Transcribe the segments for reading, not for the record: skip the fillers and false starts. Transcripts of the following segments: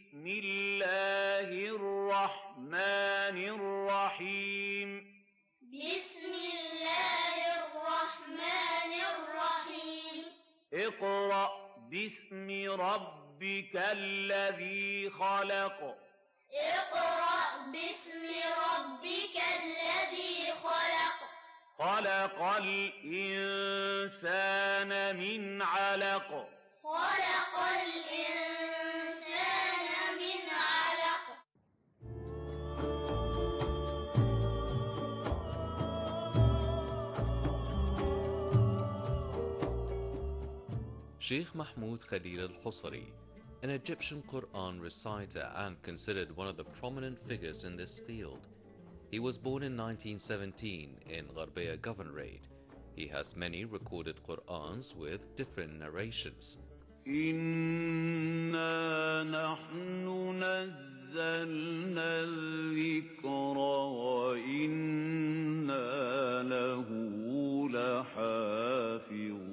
بسم الله الرحمن الرحيم بسم الله الرحمن الرحيم اقرأ باسم ربك الذي خلق اقرأ باسم ربك الذي خلق خلق الإنسان من علق خلق الإنسان من علق. Sheikh Mahmoud Khalil al-Husari, an Egyptian Quran reciter and considered one of the prominent figures in this field. He was born in 1917 in Gharbiya Governorate. He has many recorded Qur'ans with different narrations. إنا نحن نزلنا الذكر وإنا له لحافظون.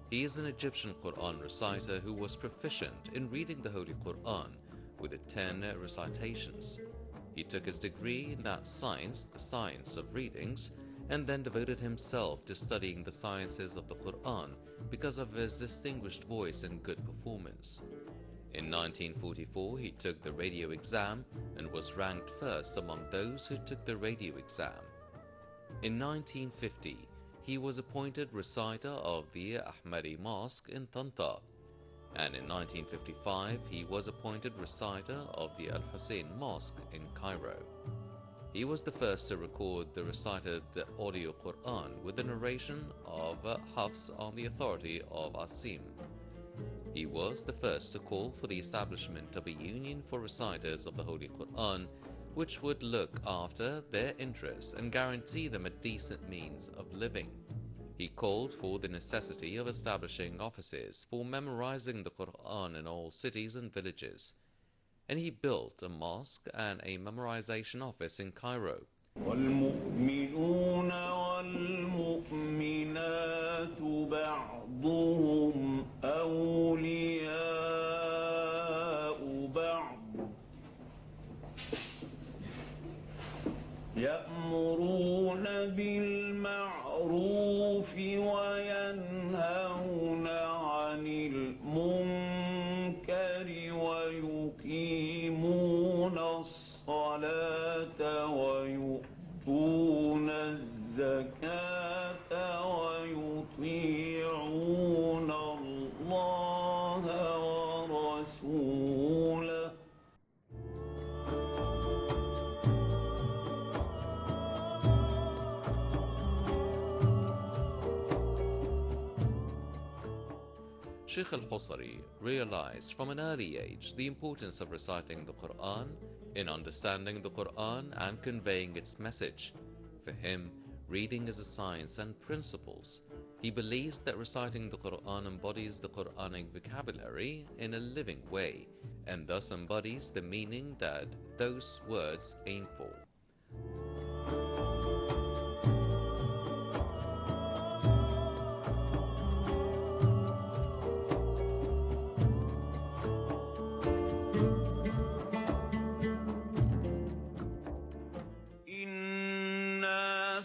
He is an Egyptian Quran reciter who was proficient in reading the Holy Quran with the 10 recitations. He took his degree in that science, the science of readings, and then devoted himself to studying the sciences of the Quran because of his distinguished voice and good performance. In 1944, he took the radio exam and was ranked first among those who took the radio exam. In 1950, he was appointed reciter of the Ahmadi Mosque in Tanta, and in 1955 he was appointed reciter of the Al-Hussein Mosque in Cairo. He was the first to record the recited audio Quran with the narration of Hafs on the authority of Asim. He was the first to call for the establishment of a union for reciters of the Holy Quran, which would look after their interests and guarantee them a decent means of living. He called for the necessity of establishing offices for memorizing the Quran in all cities and villages, and he built a mosque and a memorization office in Cairo. والمؤمنون والمؤمنات بعضهم أولياء بعض يأمرون بالمعروف وينهون عن المنكر ويقيمون الصلاة ويؤتون الزكاة ويطيعون الله ورسوله. Sheikh al-Husari realized from an early age the importance of reciting the Quran in understanding the Quran and conveying its message. For him, reading is a science and principles. He believes that reciting the Quran embodies the Quranic vocabulary in a living way, and thus embodies the meaning that those words aim for.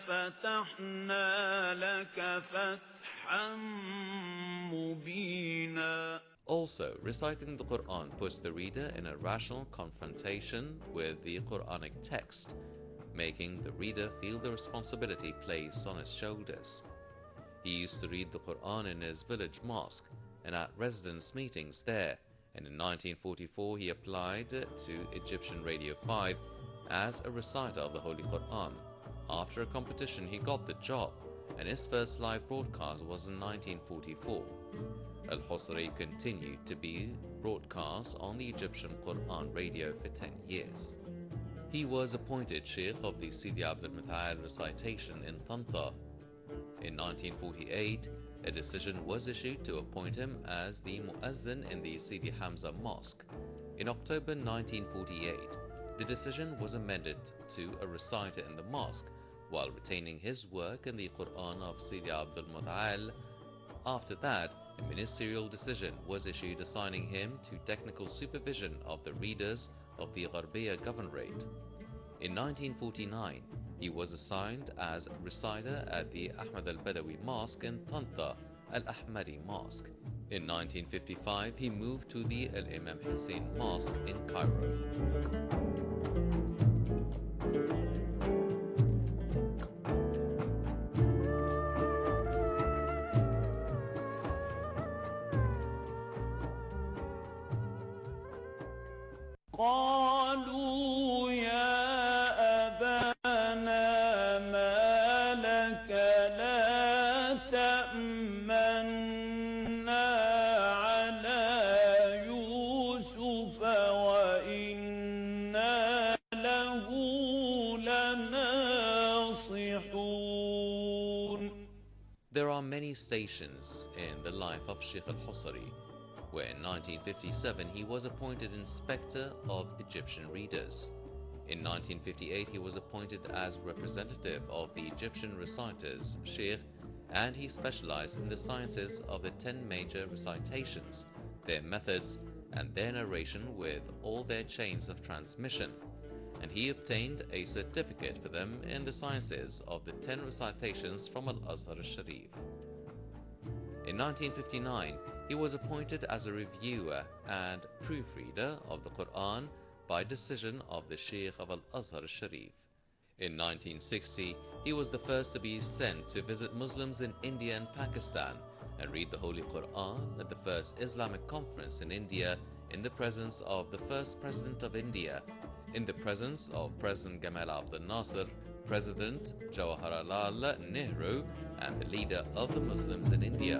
فَتَحْنَا لَكَ فَتْحًا مُبِينًا. Also, reciting the Quran puts the reader in a rational confrontation with the Quranic text, making the reader feel the responsibility placed on his shoulders. He used to read the Quran in his village mosque and at residence meetings there, and in 1944 he applied to Egyptian Radio 5 as a reciter of the Holy Quran. After a competition, he got the job, and his first live broadcast was in 1944. Al-Husari continued to be broadcast on the Egyptian Quran radio for 10 years. He was appointed Sheikh of the Sidi Abdul Muta'al recitation in Tanta. In 1948, a decision was issued to appoint him as the Mu'azzin in the Sidi Hamza Mosque. In October 1948, the decision was amended to a reciter in the mosque, while retaining his work in the Quran of Sidi Abdul Mut'al. After that, a ministerial decision was issued assigning him to technical supervision of the readers of the Gharbiya Governorate. In 1949, he was assigned as reciter at the Ahmad al-Badawi Mosque in Tanta, Al-Ahmadi Mosque. In 1955, he moved to the Al-Imam Hussein Mosque in Cairo. قالوا يا أبانا ما لك لا تأمنا على يوسف وإنا له لناصحون. There are many stations in the life of Sheikh al-Husari, where in 1957 he was appointed Inspector of Egyptian Readers. In 1958 he was appointed as representative of the Egyptian reciters, Sheikh, and he specialized in the sciences of the 10 major recitations, their methods, and their narration with all their chains of transmission, and he obtained a certificate for them in the sciences of the 10 recitations from Al-Azhar al-Sharif. In 1959, he was appointed as a reviewer and proofreader of the Quran by decision of the Sheikh of Al-Azhar al-Sharif. In 1960, he was the first to be sent to visit Muslims in India and Pakistan and read the Holy Quran at the first Islamic conference in India in the presence of the first President of India, in the presence of President Gamal Abdel Nasser, President Jawaharlal Nehru, and the leader of the Muslims in India.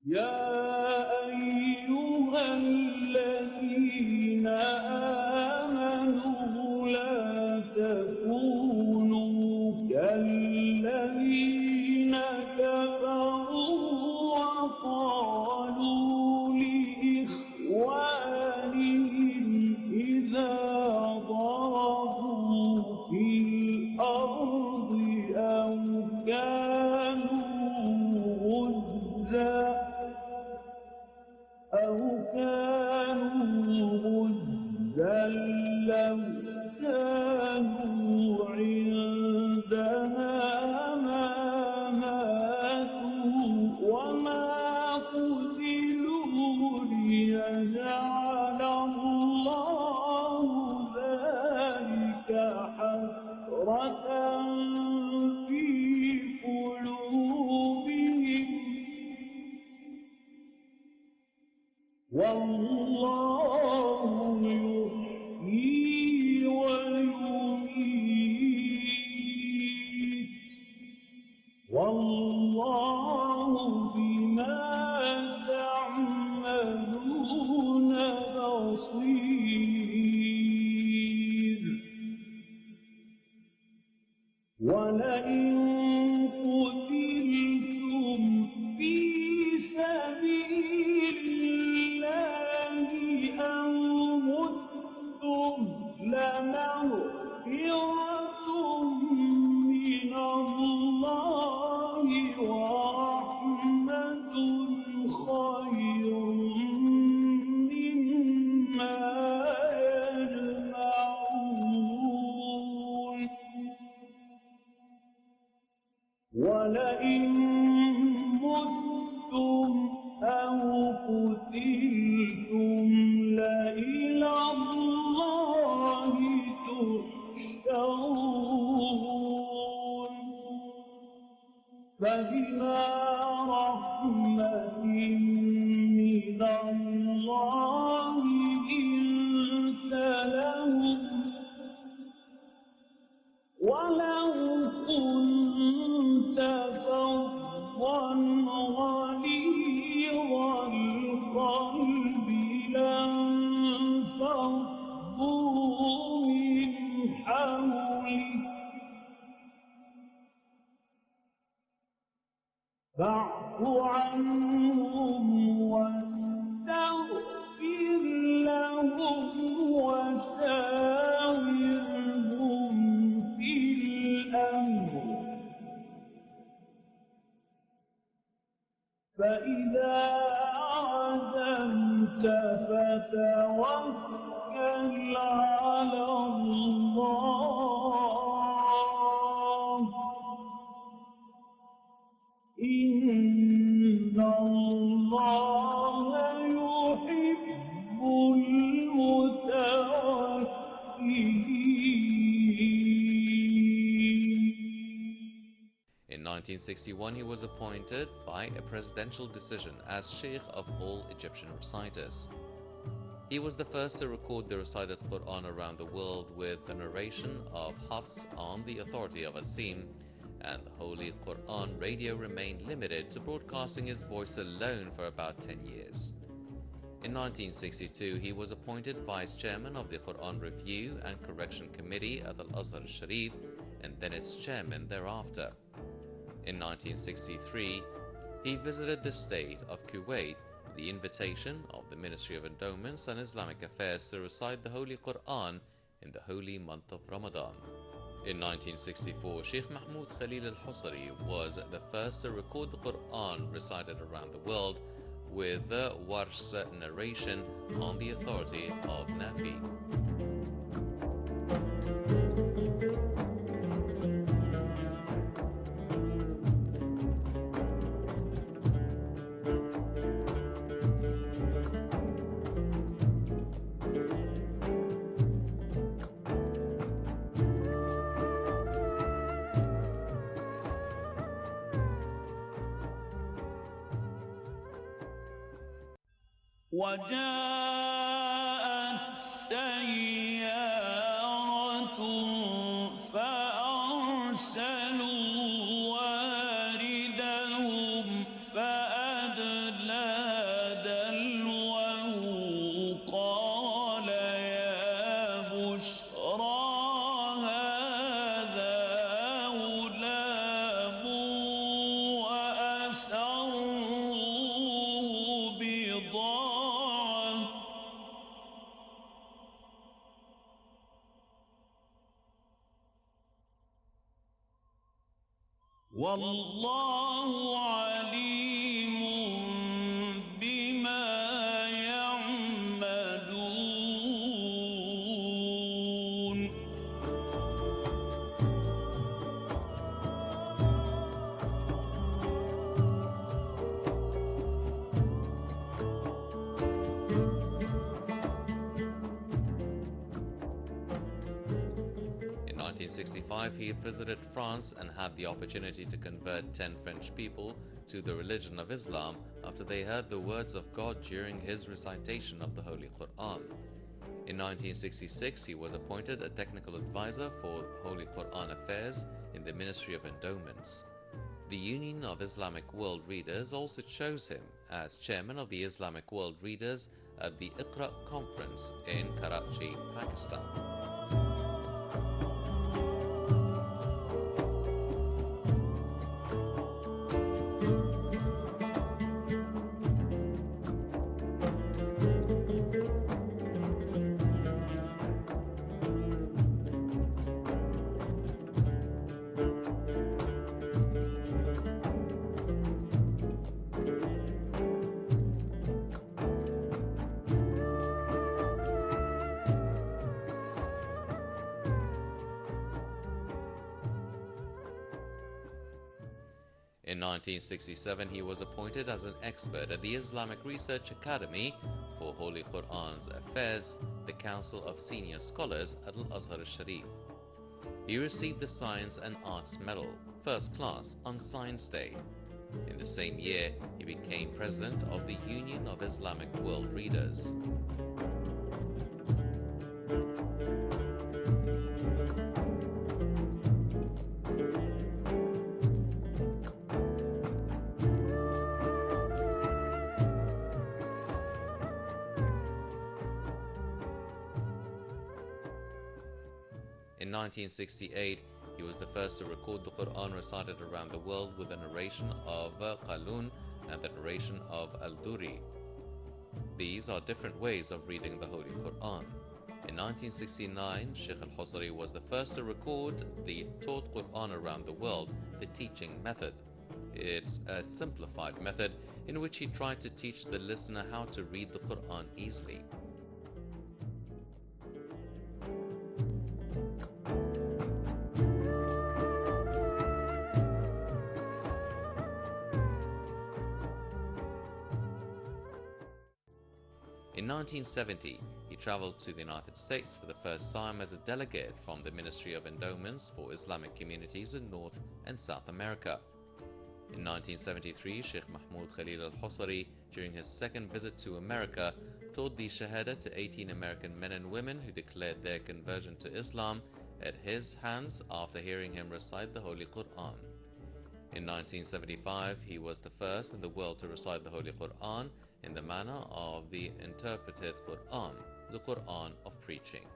يا أيها الذين آمنوا لا تكونوا كالذين كفروا وقالوا لإخوانهم إذا ضربوا في الأرض أو كانوا غزا لو كانوا عندنا ما ماتوا وما قتلوا ليجعل الله ذلك حسرة في قلوبهم والله يحيي ويميت والله بما تعملون بصير. ولئن قتلتم في سبيل الله أو متم لمغفرة من الله ورحمة خير مما يجمعون. ولئن متم أو قتلتم لإلى الله تحشرون. فبما رحمة من الله لنت لهم ولو كنت فظا غليظ القلب فتوكل على الله إن الله يحب المتوكلين. In 1961, he was appointed by a presidential decision as Sheikh of all Egyptian reciters. He was the first to record the recited Quran around the world with the narration of Hafs on the authority of Asim, and the Holy Quran radio remained limited to broadcasting his voice alone for about 10 years. In 1962, he was appointed Vice Chairman of the Quran Review and Correction Committee at Al-Azhar Sharif, and then its chairman thereafter. In 1963, he visited the state of Kuwait at the invitation of the Ministry of Endowments and Islamic Affairs to recite the Holy Quran in the holy month of Ramadan. In 1964, Sheikh Mahmoud Khalil al-Husari was the first to record the Quran recited around the world with the Warsh narration on the authority of Nafi. وجاءت سيارة فأرسلوا واردهم فأدلى دلوه قال يا بشرى هذا غلام وأسروه بضاعة والله عليم بما يعملون. In 1965, he visited France and had the opportunity to convert 10 French people to the religion of Islam after they heard the words of God during his recitation of the Holy Quran. In 1966, he was appointed a technical advisor for Holy Quran affairs in the Ministry of Endowments. The Union of Islamic World Readers also chose him as chairman of the Islamic World Readers at the Iqra conference in Karachi, Pakistan. In 1967, he was appointed as an expert at the Islamic Research Academy for Holy Quran's Affairs, the Council of Senior Scholars at Al-Azhar Sharif. He received the Science and Arts Medal, First Class, on Science Day. In the same year, he became president of the Union of Islamic World Readers. In 1968, he was the first to record the Quran recited around the world with the narration of Qalun and the narration of Al-Duri. These are different ways of reading the Holy Quran. In 1969, Sheikh al-Husari was the first to record the taught Quran around the world, the teaching method. It's a simplified method in which he tried to teach the listener how to read the Quran easily. 1970, he traveled to the United States for the first time as a delegate from the Ministry of Endowments for Islamic Communities in North and South America. In 1973, Sheikh Mahmoud Khalil al-Husari, during his second visit to America, taught the Shahada to 18 American men and women who declared their conversion to Islam at his hands after hearing him recite the Holy Quran. In 1975, he was the first in the world to recite the Holy Quran in the manner of the interpreted Quran, the Quran of preaching.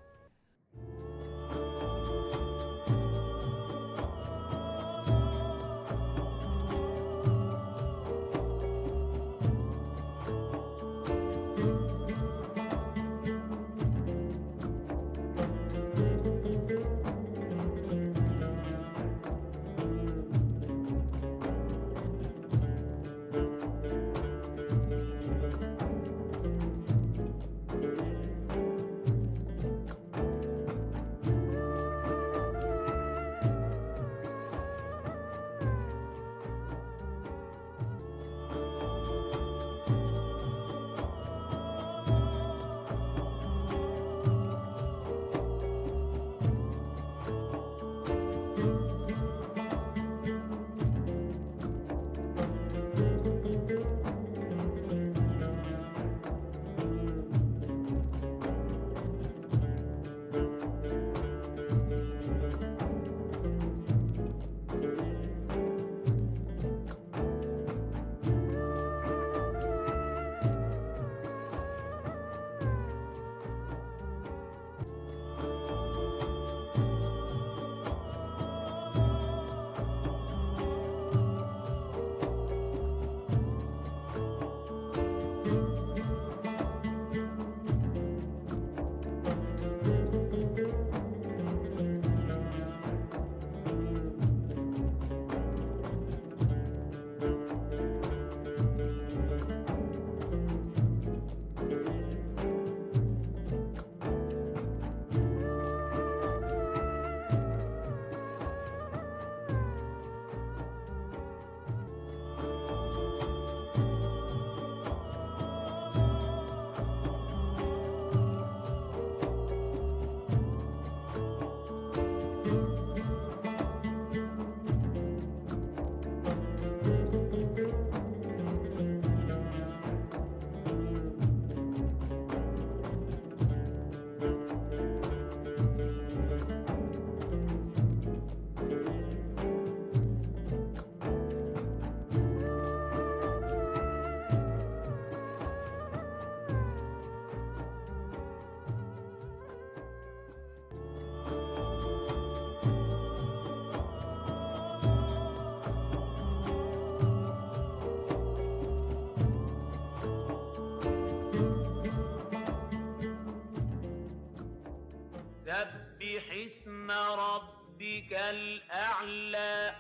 سبح اسم ربك الأعلى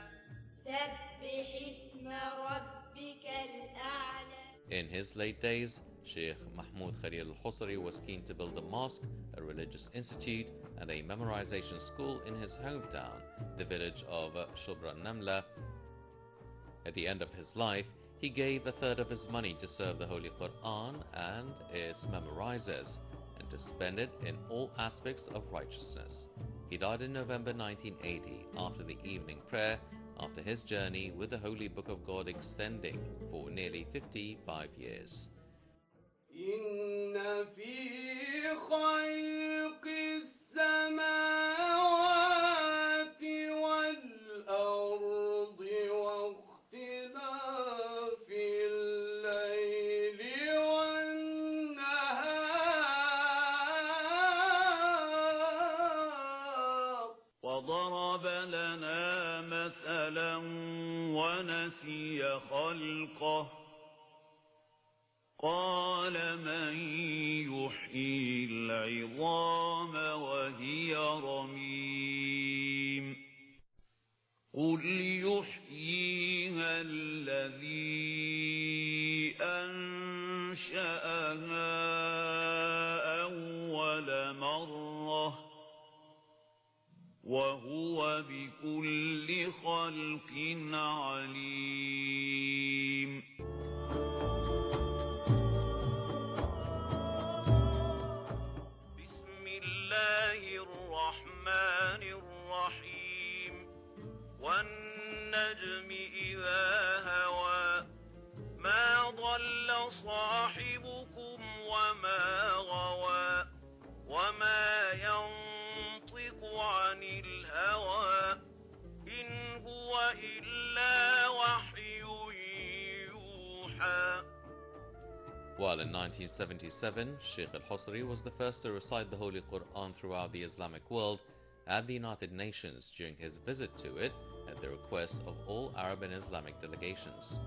سبح اسم ربك الأعلى. In his late days, Sheikh Mahmoud Khalil al-Husari was keen to build a mosque, a religious institute, and a memorization school in his hometown, the village of Shubra Namla. At the end of his life, he gave a third of his money to serve the Holy Quran and its memorizers, and to spend it in all aspects of righteousness. He died in November 1980 after the evening prayer, after his journey with the Holy Book of God extending for nearly 55 years. إن في خلق السماوات والأرض واختلاف الليل والنهار وضرب لنا مثلا ونسي خلقه قال من يحيي العظام وهي رميم قل يحييها الذي أنشأها أول مرة وهو بكل خلق عليم. While in 1977, Sheikh al-Husri was the first to recite the Holy Quran throughout the Islamic world at the United Nations during his visit to it at the request of all Arab and Islamic delegations.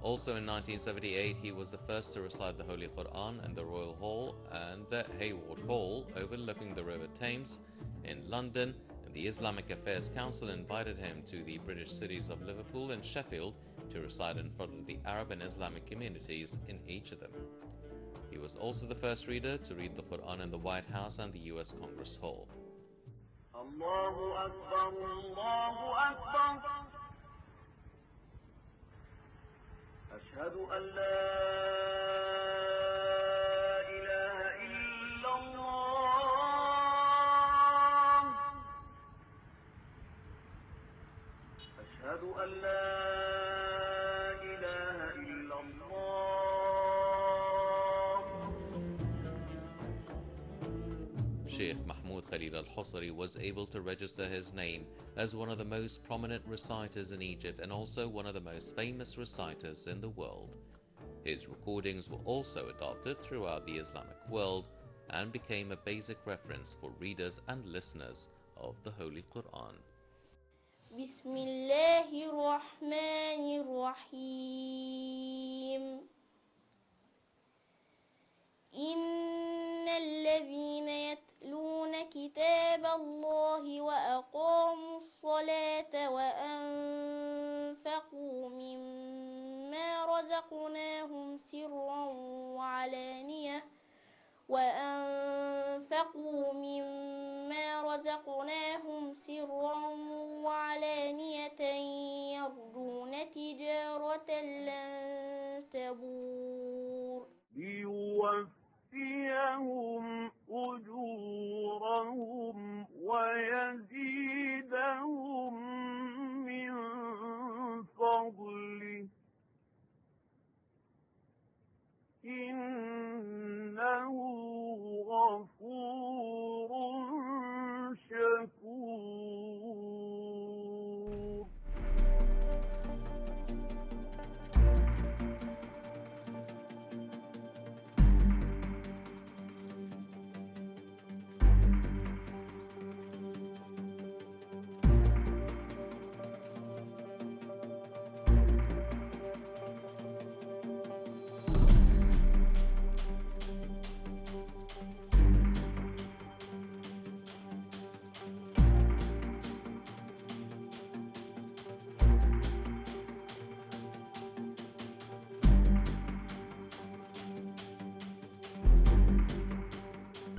Also in 1978, he was the first to recite the Holy Quran in the Royal Hall and Hayward Hall overlooking the River Thames in London, and the Islamic Affairs Council invited him to the British cities of Liverpool and Sheffield to recite in front of the Arab and Islamic communities in each of them. He was also the first reader to read the Quran in the White House and the US Congress Hall. Allahu Akbar, Allahu Akbar. Ashhadu an la ilaha illallah. Ashhadu an la ilaha illallah. Sheikh Mahmoud Khalil al-Husri was able to register his name as one of the most prominent reciters in Egypt and also one of the most famous reciters in the world. His recordings were also adopted throughout the Islamic world and became a basic reference for readers and listeners of the Holy Quran. Bismillahirrahmanirrahim. إن الذين يتلون كتاب الله وأقاموا الصلاة وأنفقوا مما رزقناهم سرا وعلانية يرجون تجارة لن تبور.